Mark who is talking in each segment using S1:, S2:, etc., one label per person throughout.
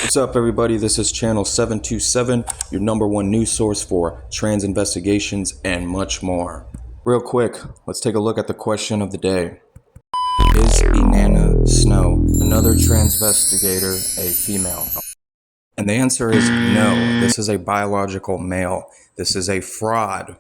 S1: What's up, everybody? This is channel 727, your #1 news source for trans investigations and much more. Real quick, let's take a look at the question of the day. Is Innana Snow, another transvestigator, a female? And the answer is no. This is a biological male. This is a fraud.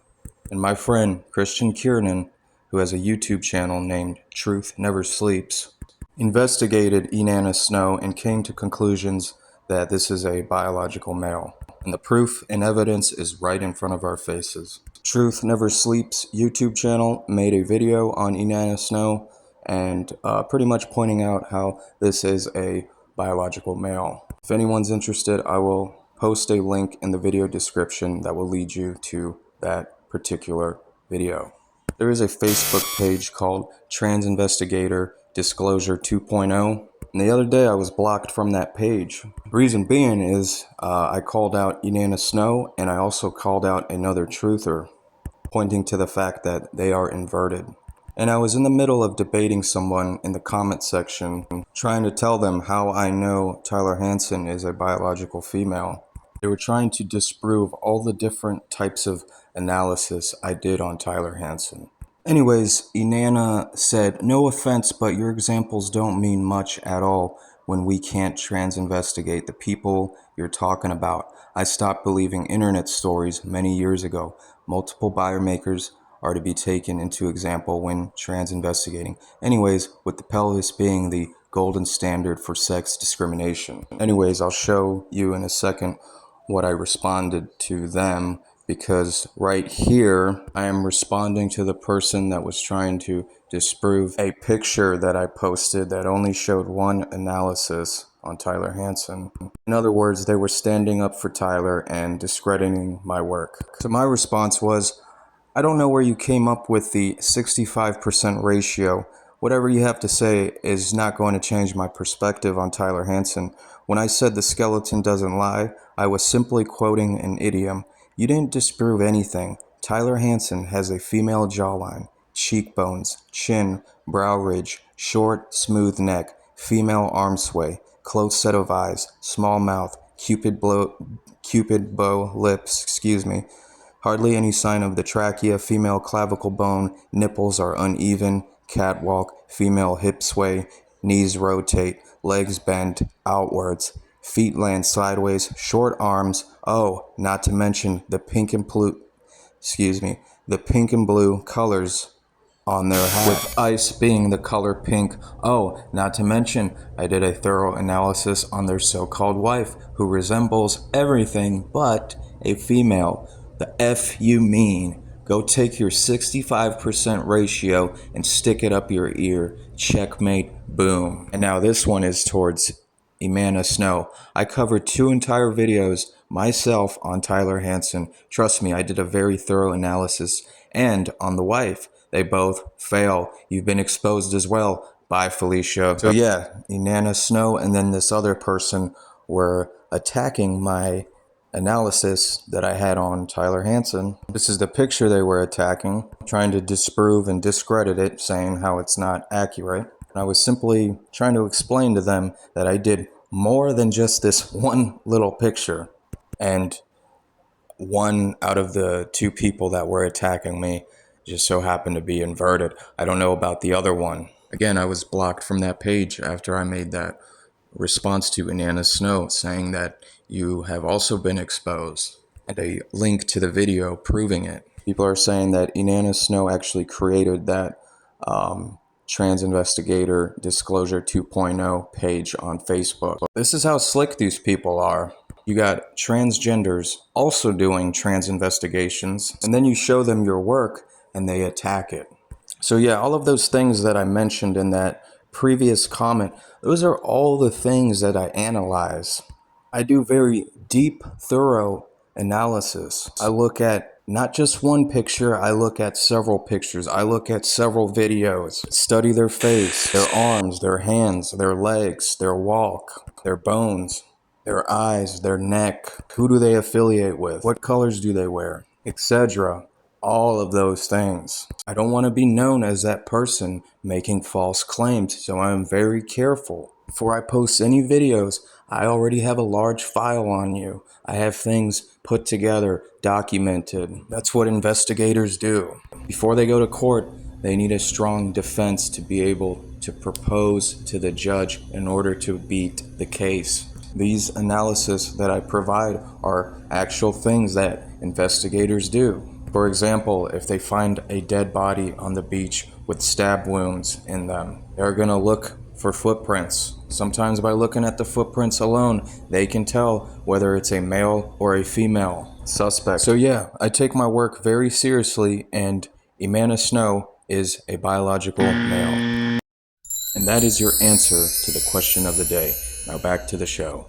S1: And my friend Christian Kiernan, who has a YouTube channel named Truth Never Sleeps, investigated Innana Snow and came to conclusions that this is a biological male. And the proof and evidence is right in front of our faces. Truth Never Sleeps YouTube channel made a video on Innana Snow and pretty much pointing out how this is a biological male. If anyone's interested, I will post a link in the video description that will lead you to that particular video. There is a Facebook page called Trans Investigator Disclosure 2.0, and the other day I was blocked from that page. Reason being is I called out Innana Snow, and I also called out another truther, pointing to the fact that they are inverted. And I was in the middle of debating someone in the comment section, trying to tell them how I know Tyler Hansen is a biological female. They were trying to disprove all the different types of analysis I did on Tyler Hansen. Anyways, Inanna said, "No offense, but your examples don't mean much at all when we can't trans-investigate the people you're talking about. I stopped believing internet stories many years ago. Multiple buyer makers are to be taken into example when trans-investigating. Anyways, with the pelvis being the golden standard for sex discrimination." Anyways, I'll show you in a second what I responded to them, because right here I am responding to the person that was trying to disprove a picture that I posted that only showed one analysis on Tyler Hansen. In other words, they were standing up for Tyler and discrediting my work. So my response was, I don't know where you came up with the 65% ratio. Whatever you have to say is not going to change my perspective on Tyler Hansen. When I said the skeleton doesn't lie, I was simply quoting an idiom. You didn't disprove anything. Tyler Hansen has a female jawline, cheekbones, chin, brow ridge, short, smooth neck, female arm sway, close set of eyes, small mouth, cupid bow lips, hardly any sign of the trachea, female clavicle bone, nipples are uneven, catwalk, female hip sway, knees rotate, legs bend outwards, feet land sideways, short arms, oh, not to mention the pink and blue colors on their hat, with ice being the color pink. Oh, not to mention, I did a thorough analysis on their so-called wife, who resembles everything but a female. The F you mean? Go take your 65% ratio and stick it up your ear. Checkmate, boom. And now this one is towards Innana Snow. I covered 2 entire videos myself on Tyler Hansen. Trust me, I did a very thorough analysis. And on the wife, they both fail. You've been exposed as well. Bye, Felicia. So yeah, Innana Snow and then this other person were attacking my analysis that I had on Tyler Hansen. This is the picture they were attacking, trying to disprove and discredit it, saying how it's not accurate. And I was simply trying to explain to them that I did more than just this one little picture. And one out of the 2 people that were attacking me just so happened to be inverted. I don't know about the other one. Again, I was blocked from that page after I made that response to Innana Snow, saying that you have also been exposed, and a link to the video proving it. People are saying that Innana Snow actually created that Trans Investigator Disclosure 2.0 page on Facebook. This is how slick these people are. You got transgenders also doing trans investigations, and then you show them your work and they attack it. So yeah, all of those things that I mentioned in that previous comment, those are all the things that I analyze. I do very deep, thorough analysis. I look at not just one picture, I look at several pictures. I look at several videos, study their face, their arms, their hands, their legs, their walk, their bones, their eyes, their neck. Who do they affiliate with? What colors do they wear? Etc. All of those things. I don't want to be known as that person making false claims, so I am very careful Before I post any videos, I already have a large file on you. I have things put together, documented. That's what investigators do. Before they go to court, they need a strong defense to be able to propose to the judge in order to beat the case. These analyses that I provide are actual things that investigators do. For example, if they find a dead body on the beach with stab wounds in them, they're going to look for footprints. Sometimes by looking at the footprints alone, they can tell whether it's a male or a female suspect. So yeah, I take my work very seriously, and Innana Snow is a biological male. And that is your answer to the question of the day. Now back to the show.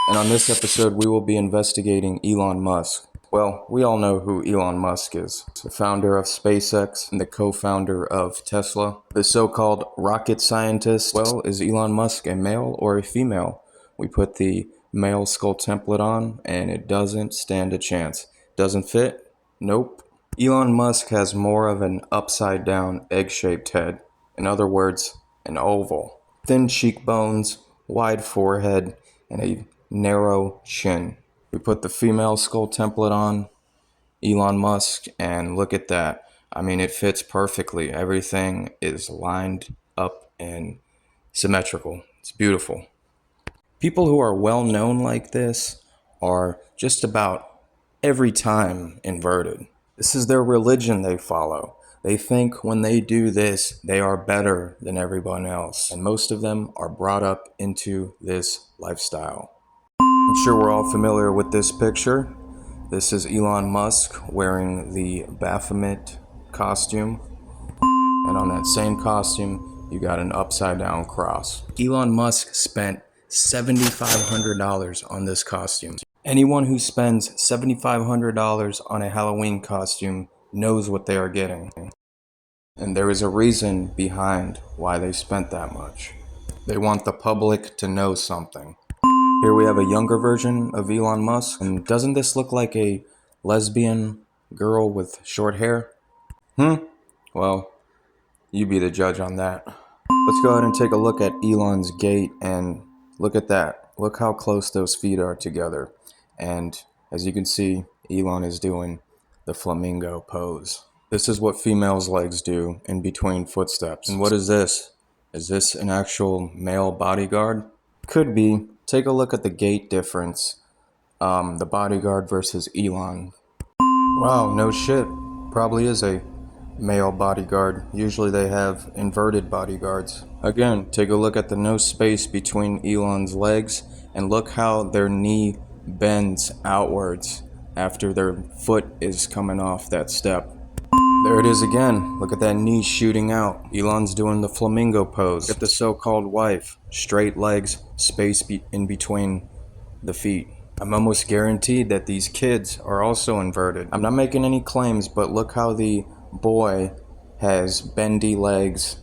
S1: And on this episode, we will be investigating Elon Musk. Well, we all know who Elon Musk is. The founder of SpaceX and the co-founder of Tesla. The so-called rocket scientist. Well, is Elon Musk a male or a female? We put the male skull template on, and it doesn't stand a chance. Doesn't fit? Nope. Elon Musk has more of an upside-down egg-shaped head. In other words, an oval. Thin cheekbones, wide forehead, and a narrow chin. We put the female skull template on Elon Musk, and look at that. I mean, it fits perfectly. Everything is lined up and symmetrical. It's beautiful. People who are well known like this are just about every time inverted. This is their religion they follow. They think when they do this, they are better than everyone else. And most of them are brought up into this lifestyle. I'm sure we're all familiar with this picture. This is Elon Musk wearing the Baphomet costume. And on that same costume, you got an upside down cross. Elon Musk spent $7,500 on this costume. Anyone who spends $7,500 on a Halloween costume knows what they are getting. And there is a reason behind why they spent that much. They want the public to know something. Here we have a younger version of Elon Musk. And doesn't this look like a lesbian girl with short hair? Well, you be the judge on that. Let's go ahead and take a look at Elon's gait, and look at that. Look how close those feet are together. And as you can see, Elon is doing the flamingo pose. This is what females' legs do in between footsteps. And what is this? Is this an actual male bodyguard? Could be. Take a look at the gait difference. The bodyguard versus Elon. Wow, no shit. Probably is a male bodyguard. Usually they have inverted bodyguards. Again, take a look at the no space between Elon's legs, and look how their knee bends outwards after their foot is coming off that step. There it is again. Look at that knee shooting out. Elon's doing the flamingo pose. Look at the so-called wife. Straight legs, space in between the feet. I'm almost guaranteed that these kids are also inverted. I'm not making any claims, but look how the boy has bendy legs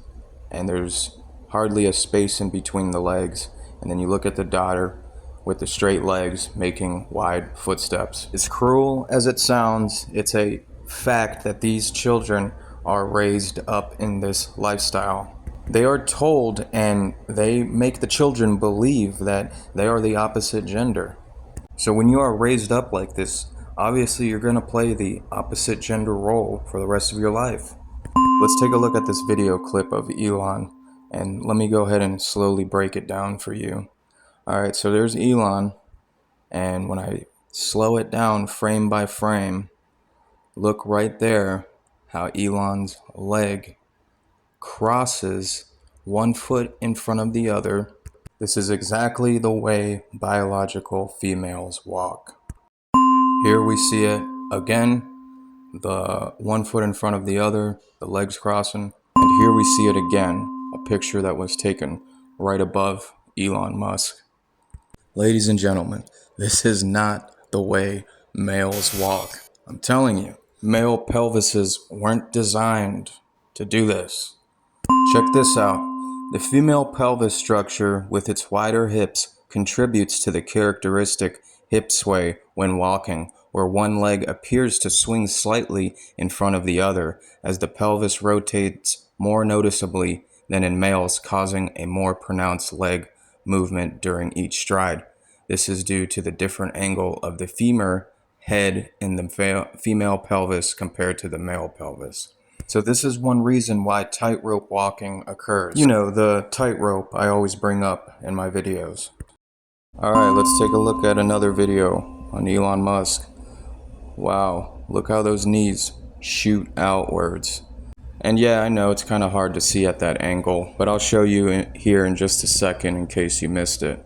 S1: and there's hardly a space in between the legs. And then you look at the daughter with the straight legs making wide footsteps. As cruel as it sounds, it's a fact that these children are raised up in this lifestyle. They are told, and they make the children believe that they are the opposite gender. So when you are raised up like this, obviously you're going to play the opposite gender role for the rest of your life. Let's take a look at this video clip of Elon, and let me go ahead and slowly break it down for you. Alright, so there's Elon, and when I slow it down frame by frame, look right there how Elon's leg crosses one foot in front of the other. This is exactly the way biological females walk. Here we see it again, the one foot in front of the other, the legs crossing. And here we see it again, a picture that was taken right above Elon Musk. Ladies and gentlemen, this is not the way males walk. I'm telling you, male pelvises weren't designed to do this. Check this out. The female pelvis structure with its wider hips contributes to the characteristic hip sway when walking, where one leg appears to swing slightly in front of the other as the pelvis rotates more noticeably than in males, causing a more pronounced leg movement during each stride. This is due to the different angle of the femur head in the female pelvis compared to the male pelvis. So this is one reason why tightrope walking occurs. You know, the tightrope I always bring up in my videos. Alright, let's take a look at another video on Elon Musk. Wow, look how those knees shoot outwards. And yeah, I know it's kind of hard to see at that angle, but I'll show you here in just a second in case you missed it.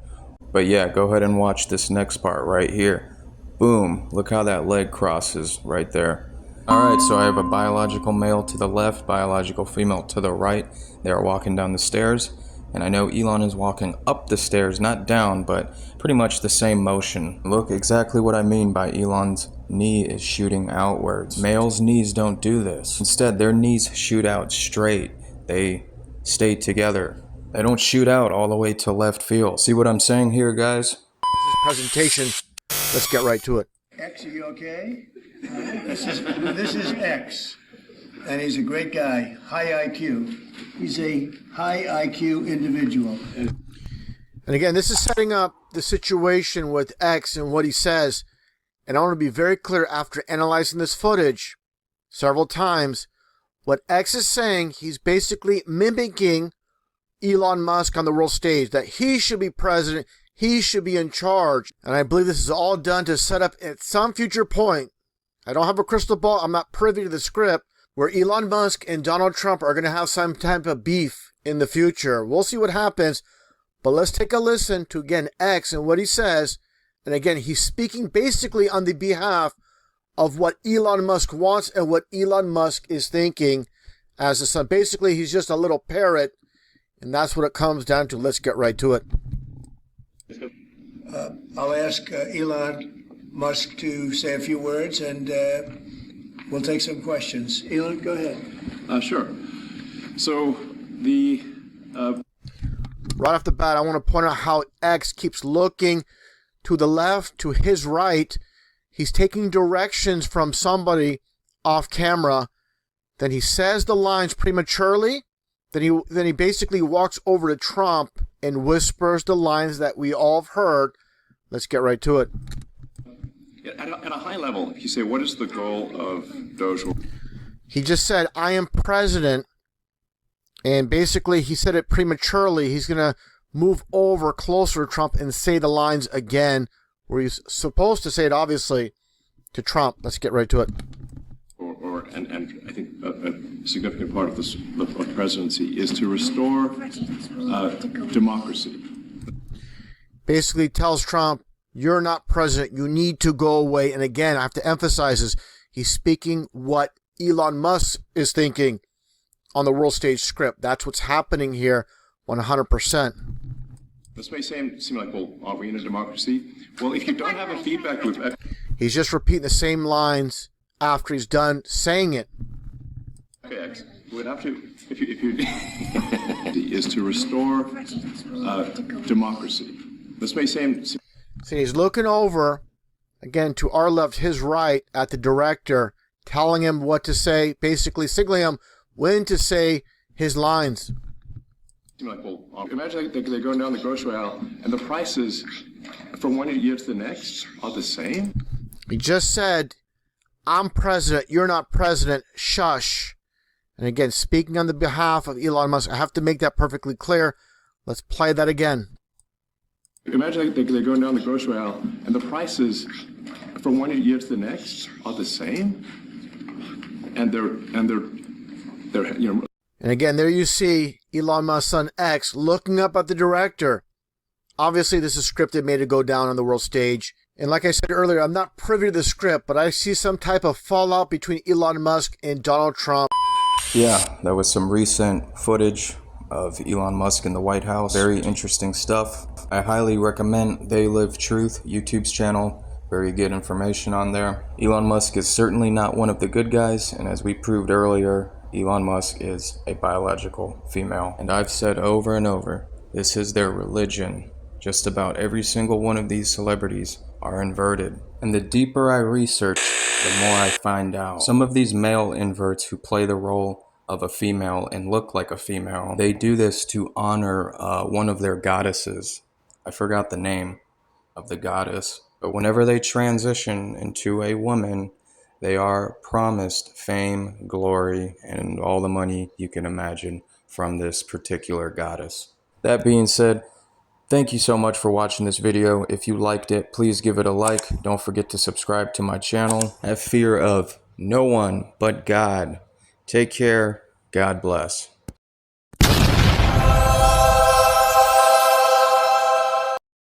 S1: But yeah, go ahead and watch this next part right here. Boom, look how that leg crosses right there. Alright, so I have a biological male to the left, biological female to the right. They are walking down the stairs. And I know Elon is walking up the stairs, not down, but pretty much the same motion. Look exactly what I mean by Elon's knee is shooting outwards. Males' knees don't do this. Instead, their knees shoot out straight. They stay together. They don't shoot out all the way to left field. See what I'm saying here, guys?
S2: This is presentation. Let's get right to it.
S3: X, are you okay? This is X, and he's a great guy, high IQ. He's a high IQ individual.
S2: And again, this is setting up the situation with X and what he says. And I want to be very clear after analyzing this footage several times. What X is saying, he's basically mimicking Elon Musk on the world stage, that he should be president, he should be in charge. And I believe this is all done to set up at some future point. I don't have a crystal ball, I'm not privy to the script, where Elon Musk and Donald Trump are going to have some type of beef in the future. We'll see what happens, but let's take a listen to, again, X and what he says. And again, he's speaking basically on the behalf of what Elon Musk wants and what Elon Musk is thinking as a son. Basically, he's just a little parrot, and that's what it comes down to. Let's get right to it.
S3: I'll ask Elon Musk to say a few words, and we'll take some questions. Elon, go ahead.
S4: Sure. So the
S2: right off the bat, I want to point out how X keeps looking to the left, to his right. He's taking directions from somebody off camera. Then he says the lines prematurely. Then he basically walks over to Trump and whispers the lines that we all have heard. Let's get right to it.
S4: at a high level, if you say, what is the goal of Doge?
S2: He just said, I am president. And basically, he said it prematurely. He's going to move over closer to Trump and say the lines again, where he's supposed to say it, obviously, to Trump. Let's get right to it.
S4: And I think a significant part of the presidency is to restore democracy.
S2: Basically tells Trump, you're not president. You need to go away. And again, I have to emphasize this. He's speaking what Elon Musk is thinking on the world stage script. That's what's happening here 100%.
S4: This may seem like, well, are we in a democracy? Well, if you don't have a feedback loop...
S2: He's just repeating the same lines after he's done saying it.
S4: Okay, we'd have to, if you is to restore democracy. This may seem...
S2: See, he's looking over, again, to our left, his right, at the director, telling him what to say, basically signaling him when to say his lines.
S4: Like, well, imagine they're going down the grocery aisle and the prices from one year to the next are the same.
S2: He just said, I'm president, you're not president, shush. And again, speaking on the behalf of Elon Musk, I have to make that perfectly clear. Let's play that again.
S4: Imagine they're going down the grocery aisle and the prices from one year to the next are the same. And they're you know.
S2: And again, there you see Elon Musk's son X looking up at the director. Obviously, this is scripted, made to go down on the world stage. And like I said earlier, I'm not privy to the script, but I see some type of fallout between Elon Musk and Donald Trump.
S1: Yeah, that was some recent footage of Elon Musk in the White House. Very interesting stuff. I highly recommend They Live Truth YouTube's channel. Very good information on there. Elon Musk is certainly not one of the good guys, and as we proved earlier, Elon Musk is a biological female. And I've said over and over, this is their religion. Just about every single one of these celebrities are inverted. And the deeper I research, the more I find out. Some of these male inverts who play the role of a female and look like a female, they do this to honor one of their goddesses. I forgot the name of the goddess, but whenever they transition into a woman, they are promised fame, glory, and all the money you can imagine from this particular goddess. That being said, thank you so much for watching this video. If you liked it, please give it a like. Don't forget to subscribe to my channel. Have fear of no one but God. Take care. God bless.